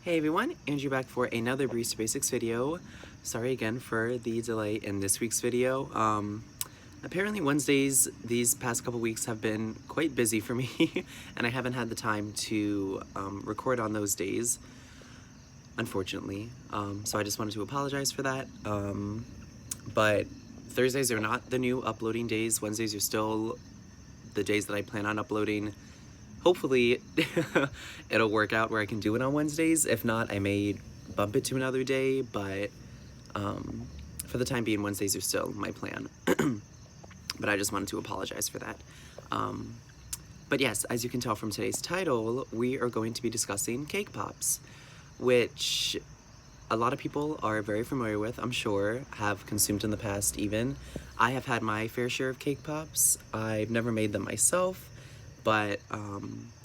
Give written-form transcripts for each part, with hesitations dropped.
Hey everyone, Andrew back for another Barista Basics video. Sorry again for the delay in this week's video. Apparently Wednesdays these past couple weeks have been quite busy for me and I haven't had the time to record on those days, unfortunately. So I just wanted to apologize for that. But Thursdays are not the new uploading days. Wednesdays are still the days that I plan on uploading. Hopefully it'll work out where I can do it on Wednesdays. If not, I may bump it to another day, but for the time being, Wednesdays are still my plan. But I just wanted to apologize for that. But yes, as you can tell from today's title, we are going to be discussing cake pops, which a lot of people are very familiar with, I'm sure, have consumed in the past even. I have had my fair share of cake pops. I've never made them myself, but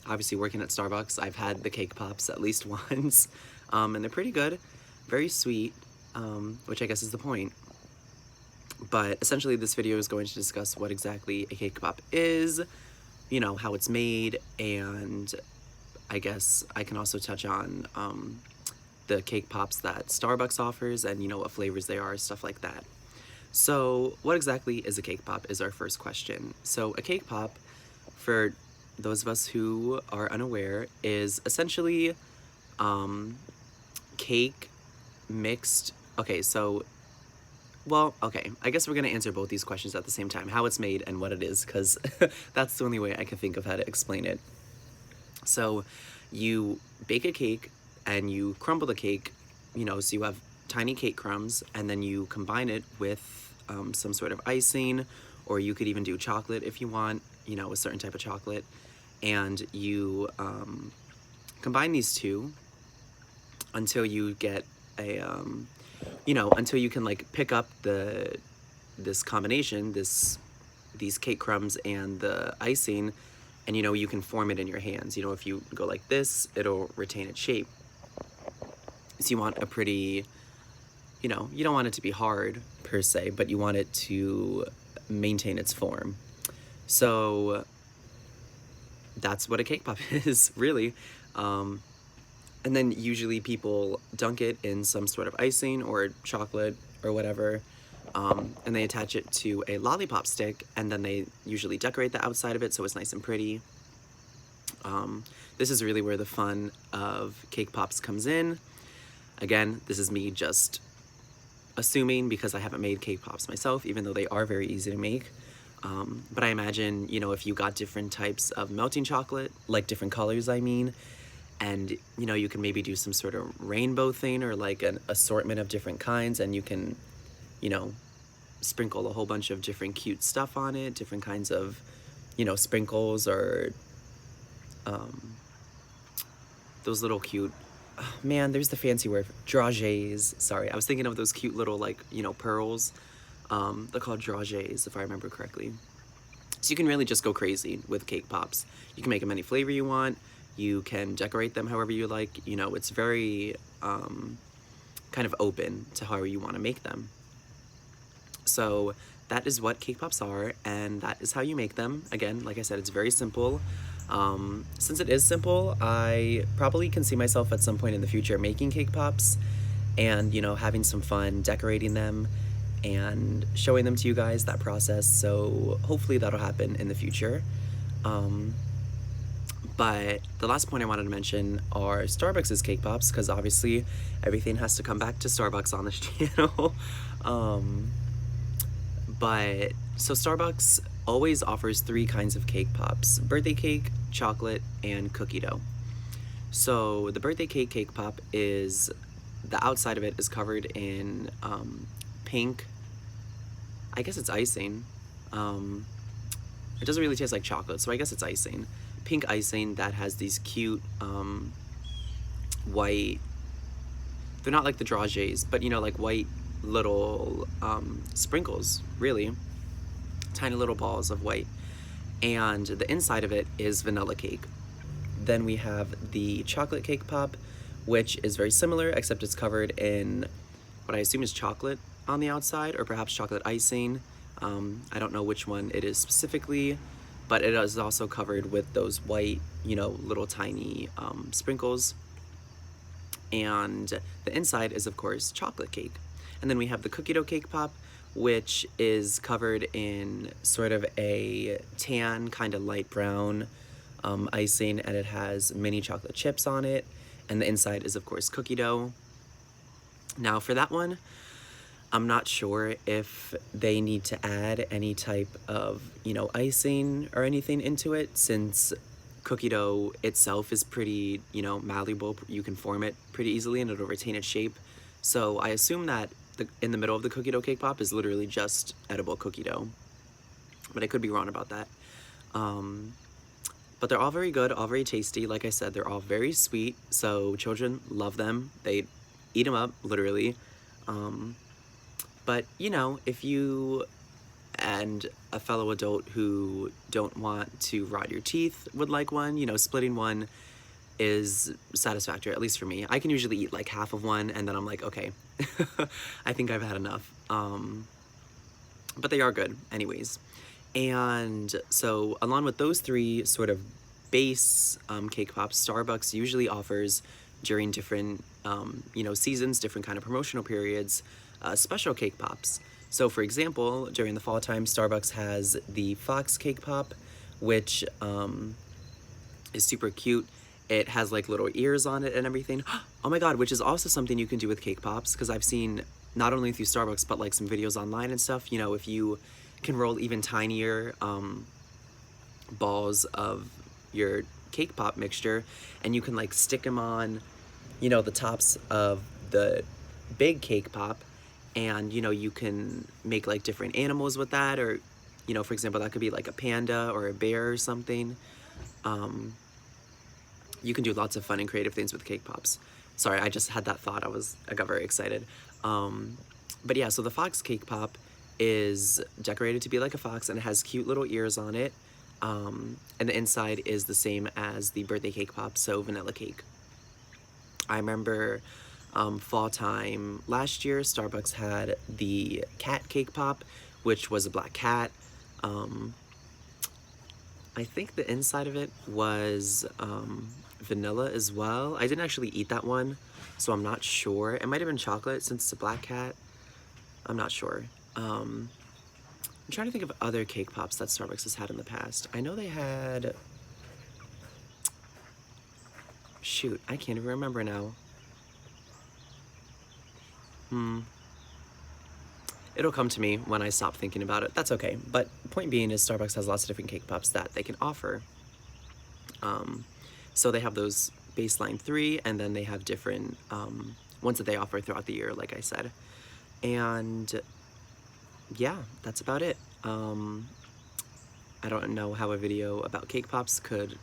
obviously working at Starbucks, I've had the cake pops at least once, and they're pretty good, very sweet, which I guess is the point. But essentially this video is going to discuss what exactly a cake pop is, you know, how it's made, and I guess I can also touch on the cake pops that Starbucks offers and, you know, what flavors they are, stuff like that. So what exactly is a cake pop is our first question. So a cake pop, for those of us who are unaware, is essentially cake mixed. Okay, so, well, okay, I guess we're gonna answer both these questions at the same time, how it's made and what it is, because that's the only way I can think of how to explain it. So you bake a cake and you crumble the cake, you know, so you have tiny cake crumbs, and then you combine it with some sort of icing, or you could even do chocolate if you want, you know, a certain type of chocolate, and you combine these two until you get a, you know, until you can like pick up this combination, these cake crumbs and the icing, and you know, you can form it in your hands. You know, if you go like this, it'll retain its shape. So you want a pretty, you know, you don't want it to be hard per se, but you want it to maintain its form. So that's what a cake pop is, really. And then usually people dunk it in some sort of icing or chocolate or whatever, and they attach it to a lollipop stick, and then they usually decorate the outside of it so it's nice and pretty. This is really where the fun of cake pops comes in. Again, this is me just assuming because I haven't made cake pops myself, even though they are very easy to make. But I imagine, you know, if you got different types of melting chocolate, like different colors, I mean, and, you know, you can maybe do some sort of rainbow thing or like an assortment of different kinds, and you can, you know, sprinkle a whole bunch of different cute stuff on it, different kinds of, you know, sprinkles, or those little cute, man, there's the fancy word, dragées. Sorry, I was thinking of those cute little, like, you know, pearls. They're called dragées, if I remember correctly. So you can really just go crazy with cake pops. You can make them any flavor you want. You can decorate them however you like. You know, it's very kind of open to however you want to make them. So that is what cake pops are, and that is how you make them. Again, like I said, it's very simple. Since it is simple, I probably can see myself at some point in the future making cake pops and, you know, having some fun decorating them and showing them to you guys, that process. So hopefully that'll happen in the future. But the last point I wanted to mention are Starbucks' cake pops, because obviously everything has to come back to Starbucks on this channel. But so Starbucks always offers 3 kinds of cake pops: birthday cake, chocolate, and cookie dough. So the birthday cake pop is, the outside of it is covered in pink, I guess it's icing. It doesn't really taste like chocolate, so I guess it's icing. Pink icing that has these cute white, they're not like the dragées, but, you know, like white little sprinkles, really. Tiny little balls of white. And the inside of it is vanilla cake. Then we have the chocolate cake pop, which is very similar, except it's covered in what I assume is chocolate on the outside, or perhaps chocolate icing. I don't know which one it is specifically, but it is also covered with those white, you know, little tiny sprinkles. And the inside is, of course, chocolate cake. And then we have the cookie dough cake pop, which is covered in sort of a tan, kind of light brown icing, and it has mini chocolate chips on it. And the inside is, of course, cookie dough. Now, for that one, I'm not sure if they need to add any type of, icing or anything into it, since cookie dough itself is pretty, malleable. You can form it pretty easily and it'll retain its shape. So I assume that in the middle of the cookie dough cake pop is literally just edible cookie dough. But I could be wrong about that. But they're all very good, all very tasty. Like I said, they're all very sweet, so children love them. They eat them up, literally. But, if you and a fellow adult who don't want to rot your teeth would like one, splitting one is satisfactory, at least for me. I can usually eat like half of one, and then I'm like, okay, I think I've had enough. But they are good anyways. And so along with those three sort of base cake pops, Starbucks usually offers during different seasons, different kind of promotional periods, special cake pops. So for example, during the fall time, Starbucks has the Fox cake pop, which is super cute. It has like little ears on it and everything. Oh my god, which is also something you can do with cake pops, because I've seen not only through Starbucks but like some videos online and stuff, if you can roll even tinier balls of your cake pop mixture, and you can like stick them on the tops of the big cake pop, and you can make like different animals with that, or for example, that could be like a panda or a bear or something. You can do lots of fun and creative things with cake pops. Sorry, I just had that thought. I got very excited. But yeah, so the Fox cake pop is decorated to be like a fox, and it has cute little ears on it. And the inside is the same as the birthday cake pop, so vanilla cake. I remember fall time last year, Starbucks had the cat cake pop, which was a black cat. I think the inside of it was vanilla as well. I didn't actually eat that one, so I'm not sure. It might have been chocolate since it's a black cat. I'm not sure. I'm trying to think of other cake pops that Starbucks has had in the past. I know they had... Shoot, I can't even remember now. It'll come to me when I stop thinking about it. That's okay. But point being is Starbucks has lots of different cake pops that they can offer. So they have those baseline 3, and then they have different ones that they offer throughout the year, like I said. And yeah, that's about it. I don't know how a video about cake pops could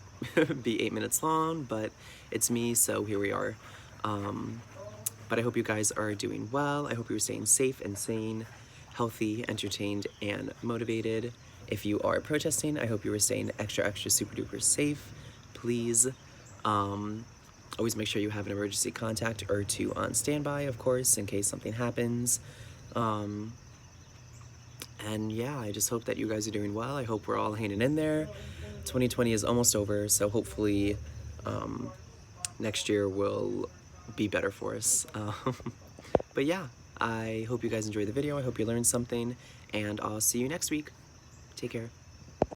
be 8 minutes long, but it's me, so here we are. But I hope you guys are doing well. I hope you're staying safe and sane, healthy, entertained, and motivated. If you are protesting, I hope you are staying extra, extra, super duper safe, please. Always make sure you have an emergency contact or 2 on standby, of course, in case something happens. And yeah, I just hope that you guys are doing well. I hope we're all hanging in there. 2020 is almost over, so hopefully next year will be better for us. But yeah, I hope you guys enjoyed the video. I hope you learned something, and I'll see you next week. Take care.